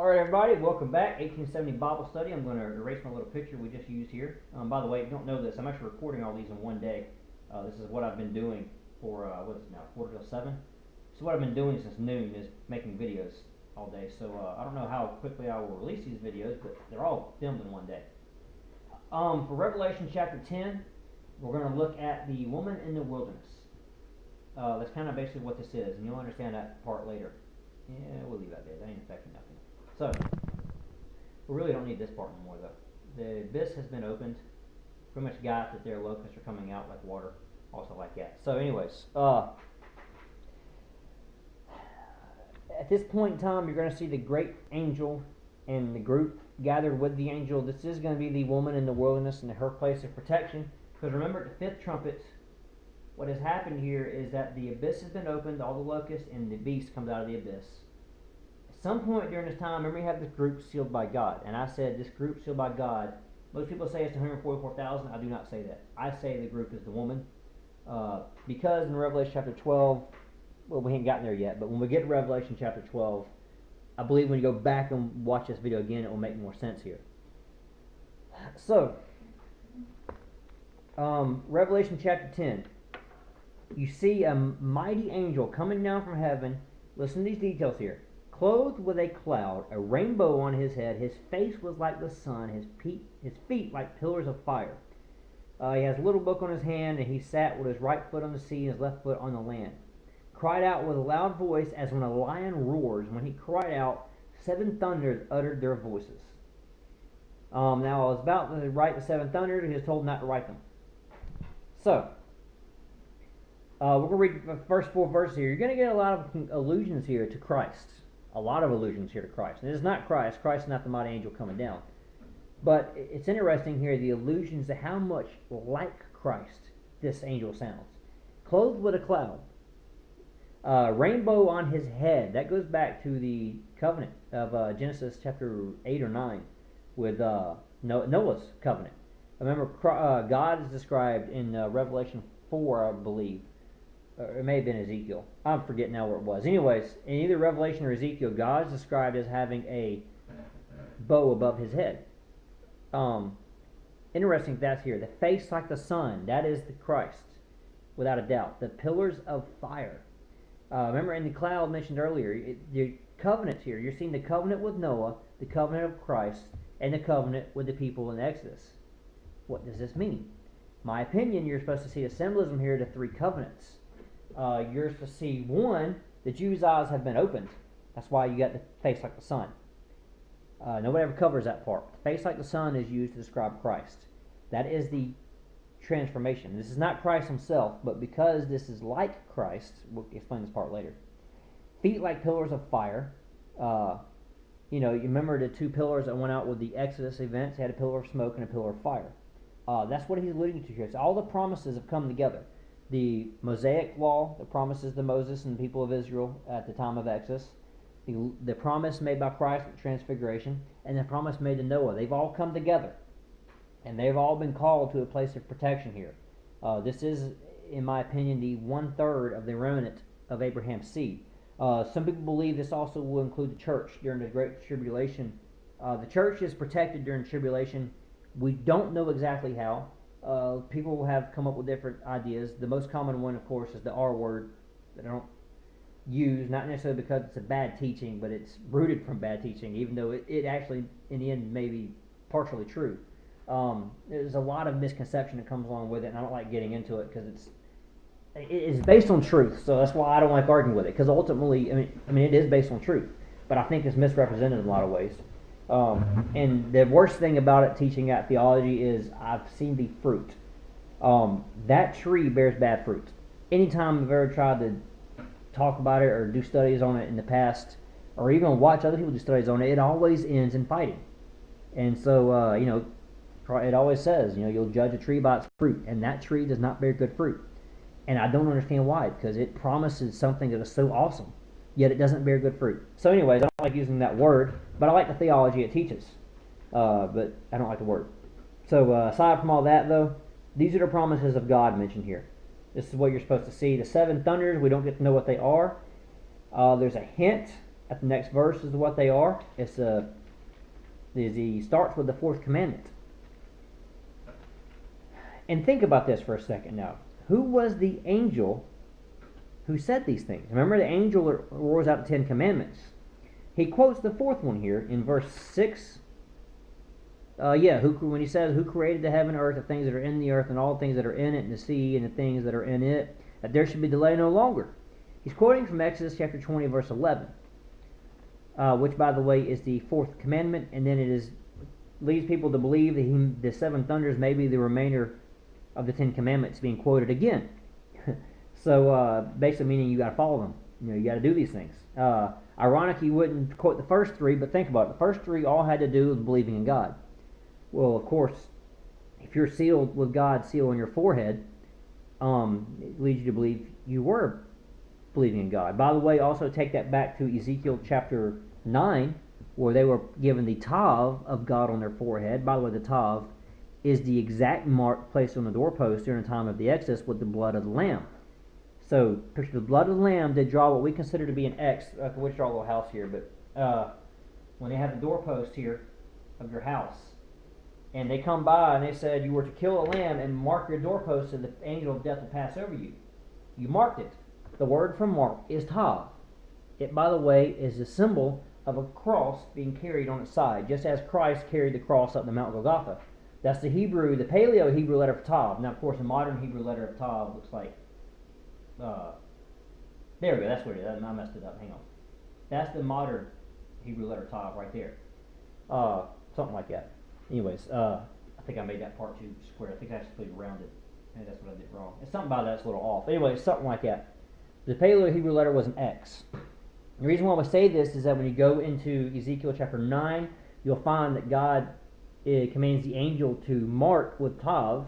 Alright everybody, welcome back. 1870 Bible Study. I'm going to erase my little picture we just used here. By the way, if you don't know this, I'm actually recording all these in one day. This is what I've been doing for, what is it now, 4 till 7? So what I've been doing since noon is making videos all day. So I don't know how quickly I will release these videos, but they're all filmed in one day. For Revelation chapter 10, we're going to look at the woman in the wilderness. That's kind of basically what this is, and you'll understand that part later. Yeah, we'll leave that there. That ain't affecting nothing. So, we really don't need this part anymore, though. The abyss has been opened. Pretty much got that their locusts are coming out like water, also like that. So, anyways, at this point in time, you're going to see the great angel and the group gathered with the angel. This is going to be the woman in the wilderness and her place of protection. Because remember, at the fifth trumpet, what has happened here is that the abyss has been opened, all the locusts, and the beast comes out of the abyss. At some point during this time, remember you have this group sealed by God. And I said this group sealed by God, most people say it's 144,000. I do not say that. I say the group is the woman. Because in Revelation chapter 12, well, we haven't gotten there yet, but when we get to Revelation chapter 12, I believe when you go back and watch this video again, it will make more sense here. So, Revelation chapter 10. You see a mighty angel coming down from heaven. Listen to these details here. Clothed with a cloud, a rainbow on his head. His face was like the sun, his feet like pillars of fire. He has a little book on his hand, and he sat with his right foot on the sea and his left foot on the land. Cried out with a loud voice as when a lion roars. When he cried out, 7 thunders uttered their voices. Now I was about to write the 7 thunders, and he was told not to write them. So, we're going to read the first 4 verses here. You're going to get a lot of allusions here to Christ. A lot of allusions here to Christ. And it is not Christ. Christ is not the mighty angel coming down. But it's interesting here, the allusions to how much like Christ this angel sounds. Clothed with a cloud. Rainbow on his head. That goes back to the covenant of Genesis chapter 8 or 9 with Noah's covenant. Remember, God is described in Revelation 4, I believe. It may have been Ezekiel. I'm forgetting now where it was. Anyways, in either Revelation or Ezekiel, God is described as having a bow above his head. Interesting that's here. The face like the sun, that is the Christ, without a doubt. The pillars of fire. Remember in the cloud mentioned earlier, the covenants here. You're seeing the covenant with Noah, the covenant of Christ, and the covenant with the people in Exodus. What does this mean? My opinion, you're supposed to see a symbolism here to 3 covenants. You're supposed to see, 1, the Jews' eyes have been opened. That's why you got the face like the sun. Nobody ever covers that part. The face like the sun is used to describe Christ. That is the transformation. This is not Christ himself, but because this is like Christ, we'll explain this part later. Feet like pillars of fire. You remember the 2 pillars that went out with the Exodus events? They had a pillar of smoke and a pillar of fire. That's what he's alluding to here. So all the promises have come together. The Mosaic law, the promises to Moses and the people of Israel at the time of Exodus, the promise made by Christ at Transfiguration, and the promise made to Noah. They've all come together, and they've all been called to a place of protection here. This is, in my opinion, the 1/3 of the remnant of Abraham's seed. Some people believe this also will include the church during the Great Tribulation. The church is protected during tribulation. We don't know exactly how. People have come up with different ideas. The most common one, of course, is the R word that I don't use, not necessarily because it's a bad teaching, but it's rooted from bad teaching, even though it actually, in the end, may be partially true. There's a lot of misconception that comes along with it, and I don't like getting into it because it is based on truth, so that's why I don't like arguing with it, because ultimately, I mean, it is based on truth, but I think it's misrepresented in a lot of ways. And the worst thing about it, teaching out theology, is I've seen the fruit. That tree bears bad fruit. Anytime I've ever tried to talk about it or do studies on it in the past, or even watch other people do studies on it, it always ends in fighting. And so, it always says, you'll judge a tree by its fruit, and that tree does not bear good fruit. And I don't understand why, because it promises something that is so awesome, yet it doesn't bear good fruit. So anyways, I don't like using that word, but I like the theology it teaches. But I don't like the word. So aside from all that, though, these are the promises of God mentioned here. This is what you're supposed to see. The 7 thunders, we don't get to know what they are. There's a hint at the next verse is what they are. He starts with the fourth commandment. And think about this for a second now. Who was the angel who said these things? Remember, the angel roars out the Ten Commandments. He quotes the fourth one here in verse 6. When he says, "Who created the heaven and earth, the things that are in the earth, and all things that are in it, and the sea, and the things that are in it, that there should be delay no longer." He's quoting from Exodus chapter 20, verse 11, which, by the way, is the fourth commandment, and then leads people to believe that the seven thunders may be the remainder of the Ten Commandments being quoted again. So basically meaning you got to follow them. You got to do these things. Ironic he wouldn't quote the first three, but think about it. The first three all had to do with believing in God. Well, of course, if you're sealed with God's seal on your forehead, it leads you to believe you were believing in God. By the way, also take that back to Ezekiel chapter 9, where they were given the tav of God on their forehead. By the way, the tav is the exact mark placed on the doorpost during the time of the Exodus with the blood of the lamb. So, picture the blood of the lamb did draw what we consider to be an X. I can draw a little house here, but when they have the doorpost here of your house, and they come by and they said you were to kill a lamb and mark your doorpost so the angel of death will pass over you. You marked it. The word for mark is tav. It, by the way, is a symbol of a cross being carried on its side, just as Christ carried the cross up the Mount Golgotha. That's the Paleo Hebrew letter of tav. Now, of course, the modern Hebrew letter of tav looks like, there we go, that's what it is. I messed it up, hang on. That's the modern Hebrew letter tav right there. Something like that. Anyways, I think I made that part too square. I think I actually rounded. Maybe that's what I did wrong. It's something about that's a little off. Anyway, something like that. The Paleo Hebrew letter was an X. The reason why we say this is that when you go into Ezekiel chapter 9, you'll find that God commands the angel to mark with tav,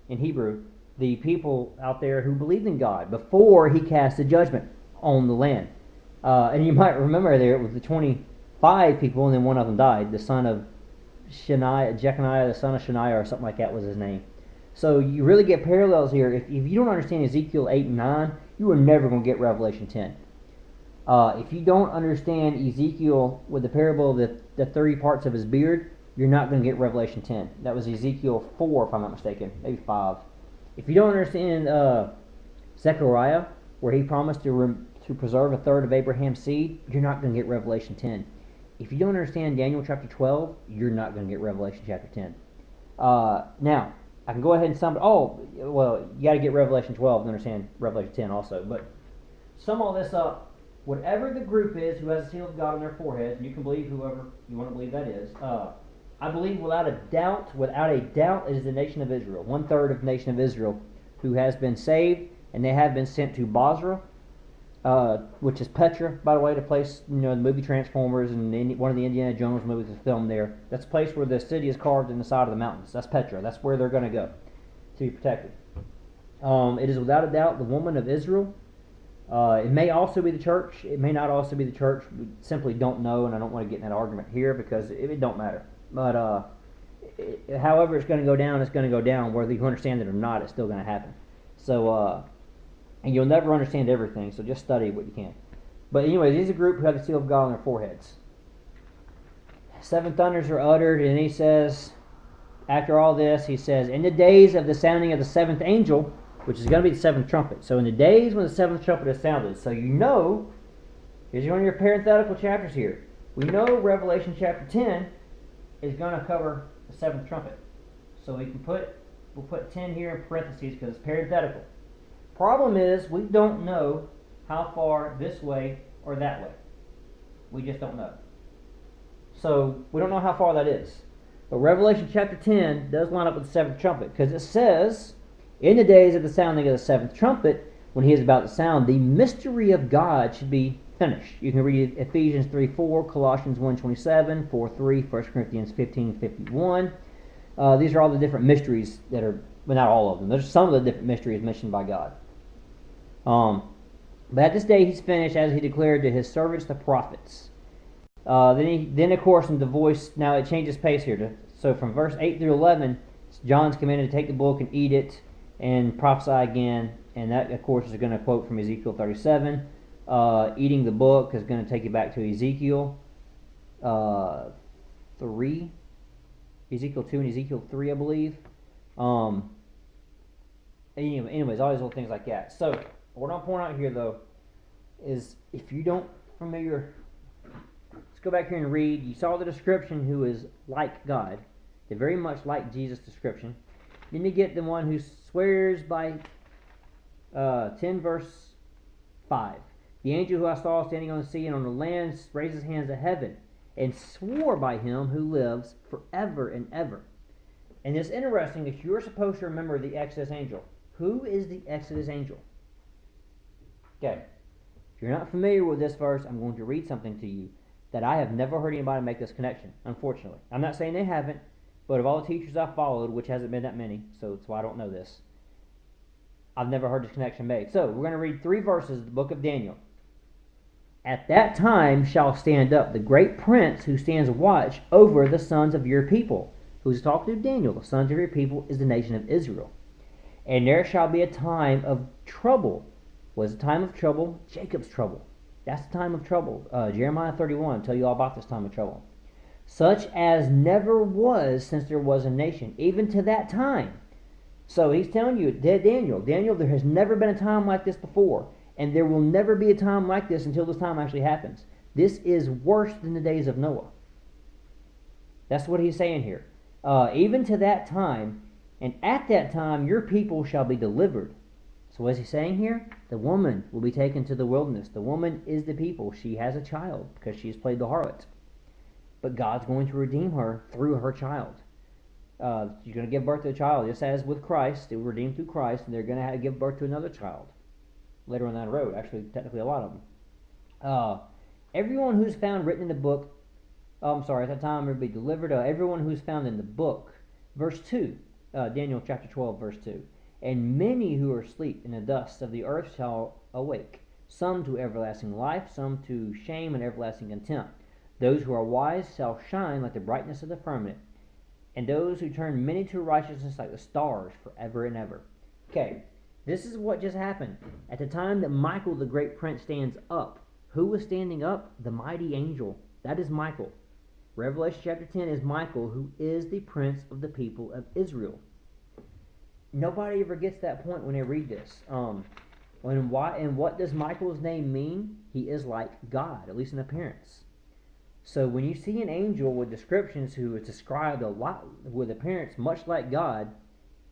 in Hebrew, the people out there who believed in God before he cast the judgment on the land. And you might remember there it was the 25 people, and then one of them died, the son of Jeconiah, the son of Shaniah, or something like that was his name. So you really get parallels here. If you don't understand Ezekiel 8 and 9, you are never going to get Revelation 10. If you don't understand Ezekiel with the parable of the 30 parts of his beard, you're not going to get Revelation 10. That was Ezekiel 4, if I'm not mistaken, maybe 5. If you don't understand Zechariah, where he promised to preserve a third of Abraham's seed, you're not going to get Revelation 10. If you don't understand Daniel chapter 12, you're not going to get Revelation chapter 10. Now, I can go ahead and sum it. You got to get Revelation 12 to understand Revelation 10 also. But sum all this up. Whatever the group is who has a seal of God on their foreheads, and you can believe whoever you want to believe that is, I believe without a doubt, it is the nation of Israel. 1/3 of the nation of Israel who has been saved, and they have been sent to Basra, which is Petra, by the way, the place, the movie Transformers and one of the Indiana Jones movies was filmed there. That's the place where the city is carved in the side of the mountains. That's Petra. That's where they're going to go to be protected. It is without a doubt the woman of Israel. It may also be the church. It may not also be the church. We simply don't know, and I don't want to get in that argument here because it don't matter. But however it's going to go down, it's going to go down. Whether you understand it or not, it's still going to happen. So, and you'll never understand everything, so just study what you can. But anyway, these are a group who have the seal of God on their foreheads. 7 thunders are uttered, and he says, after all this, he says, in the days of the sounding of the 7th angel, which is going to be the 7th trumpet. So in the days when the 7th trumpet is sounded, so here's one of your parenthetical chapters here. We know Revelation chapter 10 is going to cover the 7th trumpet. So we'll put 10 here in parentheses because it's parenthetical. Problem is, we don't know how far this way or that way. We just don't know. So we don't know how far that is. But Revelation chapter 10 does line up with the 7th trumpet because it says, in the days of the sounding of the 7th trumpet, when he is about to sound, the mystery of God should be finished. You can read Ephesians 3:4, Colossians 1:27, 4:3, 1 Corinthians 15:51. These are all the different mysteries that are, well, not all of them. There's some of the different mysteries mentioned by God. But at this day he's finished, as he declared to his servants the prophets. Then of course in the voice, now it changes pace here. So from verse 8 through 11, John's commanded to take the book and eat it and prophesy again. And that, of course, is going to quote from Ezekiel 37. Eating the book is going to take you back to Ezekiel 3, Ezekiel 2 and Ezekiel 3, I believe. Anyways, all these little things like that. So, what I'm pointing out here, though, is if you don't familiar, let's go back here and read. You saw the description who is like God. They're very much like Jesus' description. Then you get the one who swears by 10 verse 5. The angel who I saw standing on the sea and on the land raised his hands to heaven and swore by him who lives forever and ever. And it's interesting that you're supposed to remember the Exodus angel. Who is the Exodus angel? Okay. If you're not familiar with this verse, I'm going to read something to you that I have never heard anybody make this connection, unfortunately. I'm not saying they haven't, but of all the teachers I've followed, which hasn't been that many, so that's why I don't know this, I've never heard this connection made. So, we're going to read 3 verses of the book of Daniel. At that time shall stand up the great prince who stands watch over the sons of your people. Who's talking to Daniel? The sons of your people is the nation of Israel. And there shall be a time of trouble. What is the time of trouble? Jacob's trouble. That's the time of trouble. Jeremiah 31 will tell you all about this time of trouble. Such as never was since there was a nation, even to that time. So he's telling you, Daniel, there has never been a time like this before. And there will never be a time like this until this time actually happens. This is worse than the days of Noah. That's what he's saying here. Even to that time, and at that time your people shall be delivered. So what is he saying here? The woman will be taken to the wilderness. The woman is the people. She has a child because she has played the harlot. But God's going to redeem her through her child. She's going to give birth to a child. Just as with Christ, they were redeemed through Christ, and they're going to have to give birth to another child. Later on down the road, actually, technically a lot of them. Everyone who's found written in the book, at that time will be delivered. Everyone who's found in the book, verse 2, Daniel chapter 12, verse 2. And many who are asleep in the dust of the earth shall awake, some to everlasting life, some to shame and everlasting contempt. Those who are wise shall shine like the brightness of the firmament, and those who turn many to righteousness like the stars forever and ever. Okay. This is what just happened. At the time that Michael the great prince stands up, who was standing up? The mighty angel. That is Michael. Revelation chapter 10 is Michael, who is the prince of the people of Israel. Nobody ever gets that point when they read this. And what does Michael's name mean? He is like God, at least in appearance. So when you see an angel with descriptions who is described a lot with appearance much like God,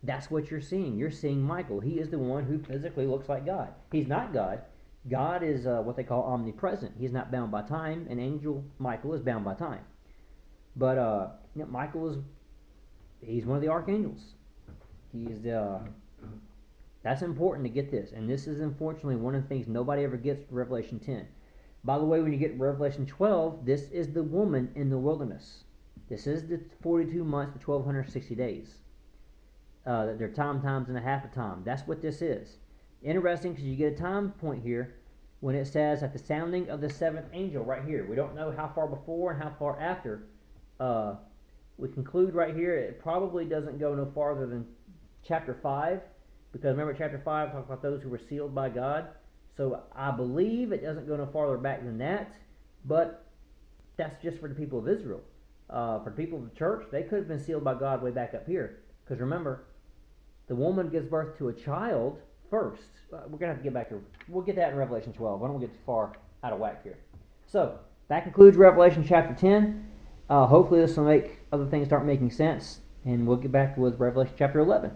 that's what you're seeing. You're seeing Michael. He is the one who physically looks like God. He's not God. God is what they call omnipresent. He's not bound by time. An angel, Michael, is bound by time. But Michael he's one of the archangels. That's important to get this. And this is unfortunately one of the things nobody ever gets with Revelation 10. By the way, when you get Revelation 12, this is the woman in the wilderness. This is the 42 months, the 1260 days. They're times and a half a time. That's what this is. Interesting because you get a time point here when it says at the sounding of the 7th angel right here. We don't know how far before and how far after. We conclude right here it probably doesn't go no farther than chapter 5 because remember chapter 5 talks about those who were sealed by God. So I believe it doesn't go no farther back than that, but that's just for the people of Israel. For the people of the church, they could have been sealed by God way back up here. Because remember, the woman gives birth to a child first. We're going to have to get back to we'll get that in Revelation 12. I don't get too far out of whack here. So, that concludes Revelation chapter 10. Hopefully this will make other things start making sense. And we'll get back with Revelation chapter 11.